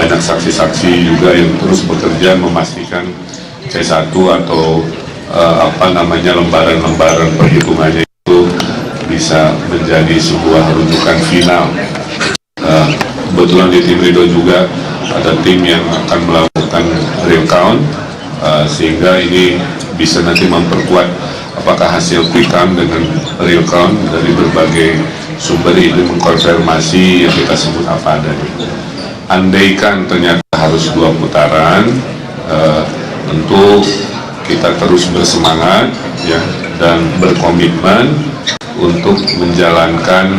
banyak saksi-saksi juga yang terus bekerja memastikan C1 atau lembaran-lembaran perhitungannya itu bisa menjadi sebuah rujukan final. Kebetulan di tim Rido juga ada tim yang akan melakukan real count, sehingga ini bisa nanti memperkuat apakah hasil quick count dengan real count dari berbagai sumber ini mengkonfirmasi yang kita sebut apa adanya. Andaikan ternyata harus 2 putaran, tentu kita terus bersemangat ya dan berkomitmen untuk menjalankan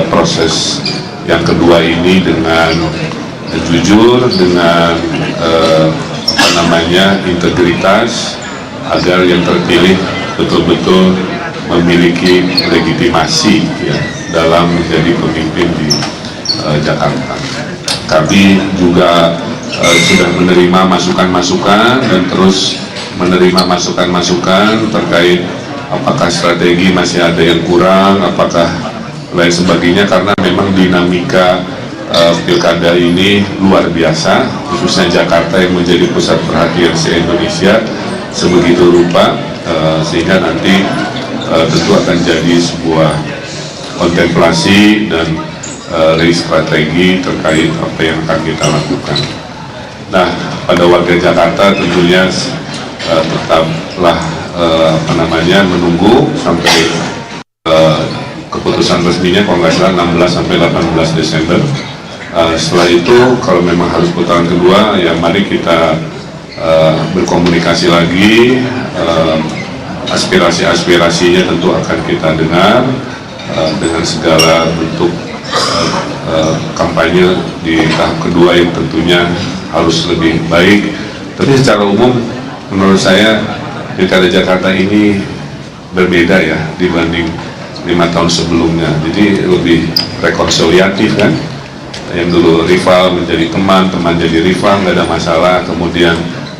proses yang kedua ini dengan jujur, dengan integritas, agar yang terpilih betul-betul memiliki legitimasi ya dalam menjadi pemimpin di Jakarta. Kami juga sudah menerima masukan-masukan dan terus menerima masukan-masukan terkait apakah strategi masih ada yang kurang, apakah lain sebagainya, karena memang dinamika pilkada ini luar biasa, khususnya Jakarta yang menjadi pusat perhatian se-Indonesia sebegitu rupa, sehingga nanti tentu akan jadi sebuah kontemplasi dan strategi terkait apa yang akan kita lakukan. Nah, pada warga Jakarta tentunya tetaplah menunggu sampai keputusan resminya, kalau nggak salah 16 sampai 18 Desember. Setelah itu kalau memang harus putaran kedua, ya mari kita berkomunikasi lagi, aspirasi-aspirasinya tentu akan kita dengar dengan segala bentuk kampanye di tahap kedua yang tentunya harus lebih baik. Tapi secara umum menurut saya Pilkada Jakarta ini berbeda ya dibanding 5 tahun sebelumnya, jadi lebih rekonsiliatif kan. Yang dulu rival menjadi teman, teman jadi rival, nggak ada masalah. Kemudian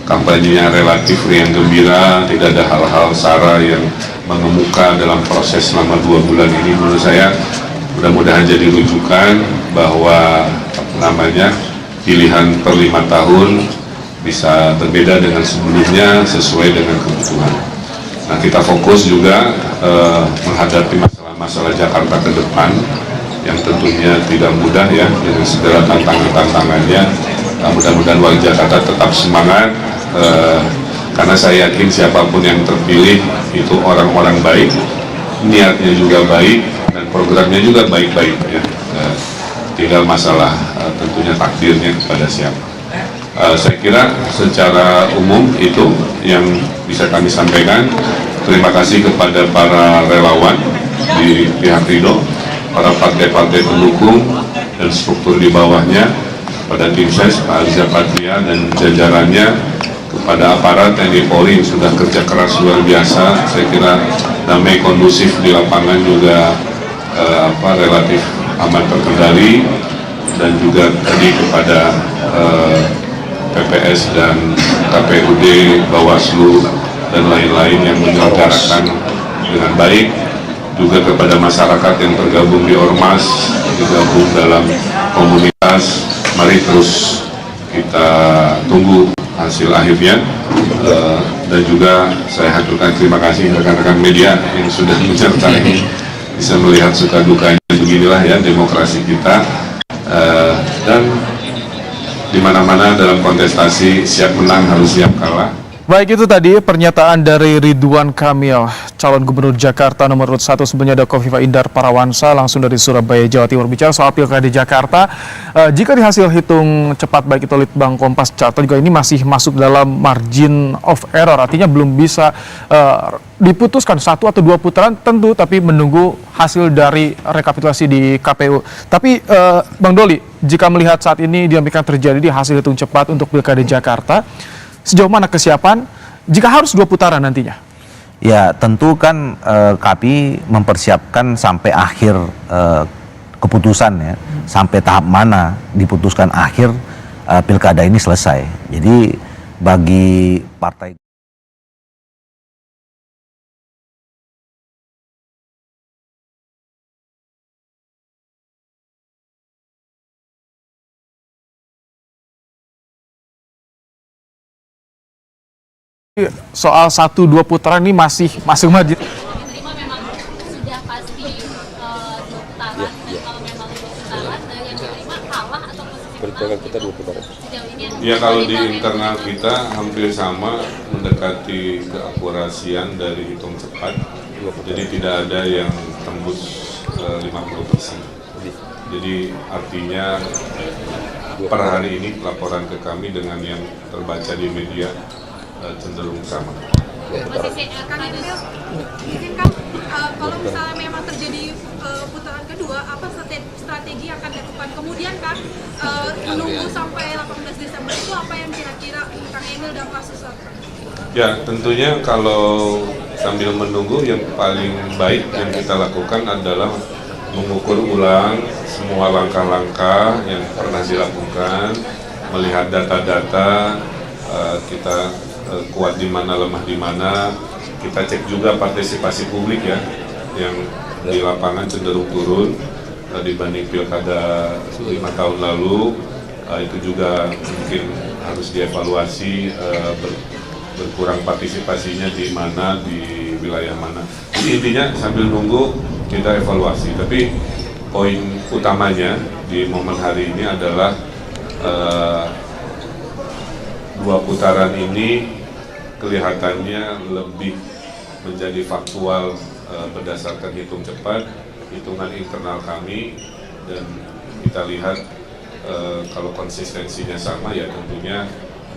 kampanyenya relatif riang gembira, tidak ada hal-hal sara yang mengemuka dalam proses selama 2 bulan ini. Menurut saya mudah-mudahan jadi rujukan bahwa pilihan per 5 tahun bisa berbeda dengan sebelumnya sesuai dengan kebutuhan. Nah, kita fokus juga menghadapi masalah-masalah Jakarta ke depan yang tentunya tidak mudah ya, dengan segala tantangan-tantangannya. Mudah-mudahan warga Jakarta tetap semangat, karena saya yakin siapapun yang terpilih itu orang-orang baik, niatnya juga baik, dan programnya juga baik-baik ya. Tinggal masalah tentunya takdirnya kepada siapa. Saya kira secara umum itu yang bisa kami sampaikan. Terima kasih kepada para relawan di pihak Rido, para partai-partai pendukung dan struktur di bawahnya, pada tim ses, Pak Ariza Patria dan jajarannya, kepada aparat TNI Polri yang sudah kerja keras luar biasa. Saya kira damai kondusif di lapangan juga relatif aman terkendali, dan juga tadi kepada PPS dan KPUD, Bawaslu dan lain-lain yang menyelenggarakan dengan baik, juga kepada masyarakat yang tergabung di Ormas, tergabung dalam komunitas. Mari terus kita tunggu hasil akhirnya, dan juga saya haturkan terima kasih rekan-rekan media yang sudah menyertai, bisa melihat suka dukanya. Beginilah ya demokrasi kita, dan di mana-mana dalam kontestasi siap menang harus siap kalah. Baik, itu tadi pernyataan dari Ridwan Kamil, calon gubernur Jakarta nomor urut 1. Sebenarnya ada Kofifa Indar Parawansa langsung dari Surabaya, Jawa Timur. Bicara soal pilkada di Jakarta, jika di hasil hitung cepat baik itu Litbang Kompas Carta juga ini masih masuk dalam margin of error, artinya belum bisa diputuskan 1 atau 2 putaran tentu, tapi menunggu hasil dari rekapitulasi di KPU. Tapi Bang Doli, jika melihat saat ini dinamika terjadi di hasil hitung cepat untuk pilkada Jakarta, sejauh mana kesiapan jika harus 2 putaran nantinya? Ya tentu kan kami mempersiapkan sampai akhir keputusan ya, sampai tahap mana diputuskan akhir pilkada ini selesai. Jadi bagi partai Soal 1-2 putaran ini masih maju. Diterima memang sudah pasti dua putaran dan kalau memang dua putaran dari yang diterima kalah atau posisi Perhitungan kita 2 putaran. sejauh ini Ya kalau di internal kita hampir sama, mendekati keakurasian dari hitung cepat. Jadi tidak ada yang tembus 50%. Jadi artinya per hari ini laporan ke kami dengan yang terbaca di media cenderung sama. posisi Kang Emil, izinkan kalau misalnya memang terjadi putaran kedua, apa strategi yang akan dilakukan? Kemudian kan menunggu sampai 18 Desember itu apa yang kira-kira Kang Emil dan Pak Susatyo? Ya tentunya kalau sambil menunggu yang paling baik yang kita lakukan adalah mengukur ulang semua langkah-langkah yang pernah dilakukan, melihat data-data, kita kuat di mana, lemah di mana. Kita cek juga partisipasi publik ya, yang di lapangan cenderung turun dibanding pilkada 5 tahun lalu. Itu juga mungkin harus dievaluasi, berkurang partisipasinya di mana, di wilayah mana. Jadi intinya sambil nunggu kita evaluasi. Tapi poin utamanya di momen hari ini adalah 2 putaran ini kelihatannya lebih menjadi faktual berdasarkan hitung cepat, hitungan internal kami, dan kita lihat kalau konsistensinya sama ya tentunya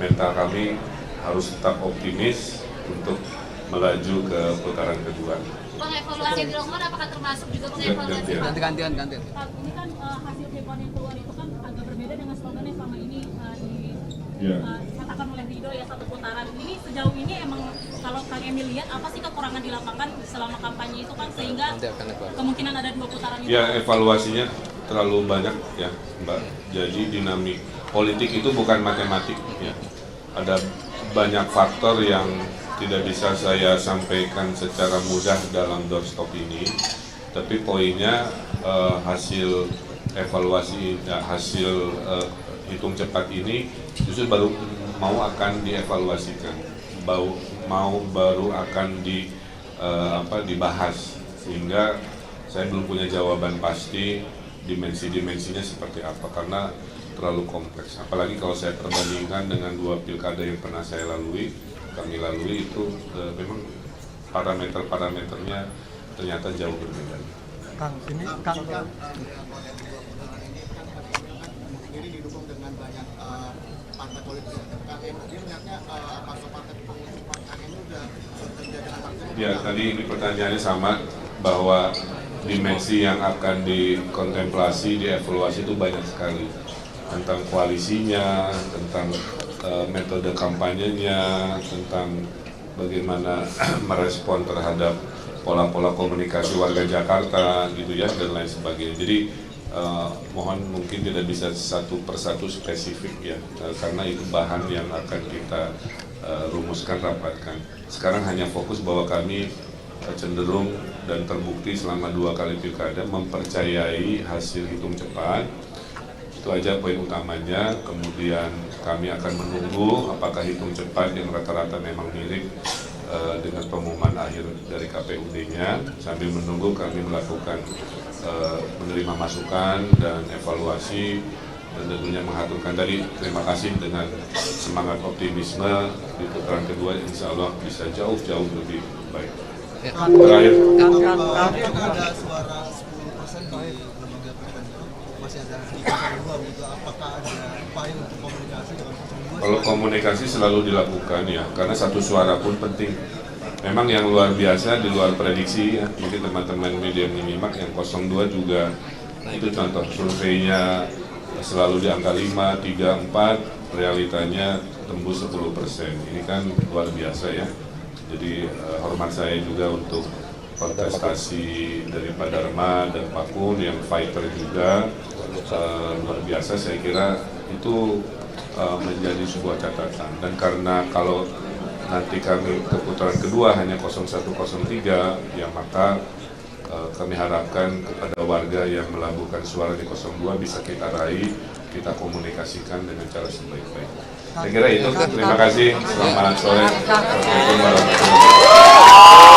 mental kami harus tetap optimis untuk melaju ke putaran kedua. Bang, evaluasi yang dilakukan apakah termasuk juga pengevaluasi Pak? Gantian. Pak, ini kan hasil depan yang keluar itu kan agak berbeda dengan slogan yang selama ini dikatakan oleh Ridho ya, 1 putaran. Ini sejauh ini emang kalau Kang Emil lihat apa sih kekurangan di lapangan selama kampanye itu kan sehingga kemungkinan ada 2 putaran itu? Ya evaluasinya terlalu banyak ya Mbak. Jadi dinamik politik itu bukan matematik ya. Ada banyak faktor yang tidak bisa saya sampaikan secara mudah dalam doorstop ini. Tapi poinnya hasil evaluasi, hasil hitung cepat ini justru baru mau akan dievaluasikan, baru akan dibahas, sehingga saya belum punya jawaban pasti dimensi-dimensinya seperti apa karena terlalu kompleks. Apalagi kalau saya perbandingkan dengan 2 pilkada yang pernah kami lalui itu memang parameternya ternyata jauh berbeda. Kang, ini Kang sendiri didukung dengan banyak partai politik. Kang Emil melihatnya apakah partai pengusung Kang Emil sudah bekerja dengan partai? Ya tadi ini pertanyaannya sama, bahwa dimensi yang akan dikontemplasi, dievaluasi itu banyak sekali, tentang koalisinya, tentang metode kampanyenya, tentang bagaimana merespon terhadap pola-pola komunikasi warga Jakarta gitu ya, dan lain sebagainya. Jadi mohon mungkin tidak bisa satu persatu spesifik ya, karena itu bahan yang akan kita rumuskan, rapatkan. Sekarang hanya fokus bahwa kami cenderung dan terbukti selama 2 kali pilkada mempercayai hasil hitung cepat. Itu aja poin utamanya. Kemudian kami akan menunggu apakah hitung cepat yang rata-rata memang mirip dengan pengumuman akhir dari KPUD-nya. Sambil menunggu kami melakukan menerima masukan dan evaluasi, dan tentunya mengaturkan tadi. Terima kasih dengan semangat optimisme di putaran kedua, insya Allah bisa jauh-jauh lebih baik. Terakhir, ada suara 10% di lembaga pilkada, masih ada di 02 gitu. Apakah ada upaya untuk komunikasi dengan 02? kalau komunikasi selalu dilakukan ya, karena satu suara pun penting. Memang yang luar biasa di luar prediksi ya, mungkin teman-teman media menyimak yang 02 juga itu contoh surveinya selalu di angka 5, 3, 4, realitanya tembus 10%. Ini kan luar biasa ya. Jadi hormat saya juga untuk kontestasi dari Pak Dharma dan Pak Kun yang fighter juga, luar biasa. Saya kira itu menjadi sebuah catatan, dan karena kalau nanti kami ke putaran kedua hanya 0103 ya, maka kami harapkan kepada warga yang melabuhkan suara di 02 bisa kita raih kita komunikasikan dengan cara sebaik-baiknya. Saya kira itu. Terima kasih. Selamat sore. Assalamualaikum warahmatullahi wabarakatuh.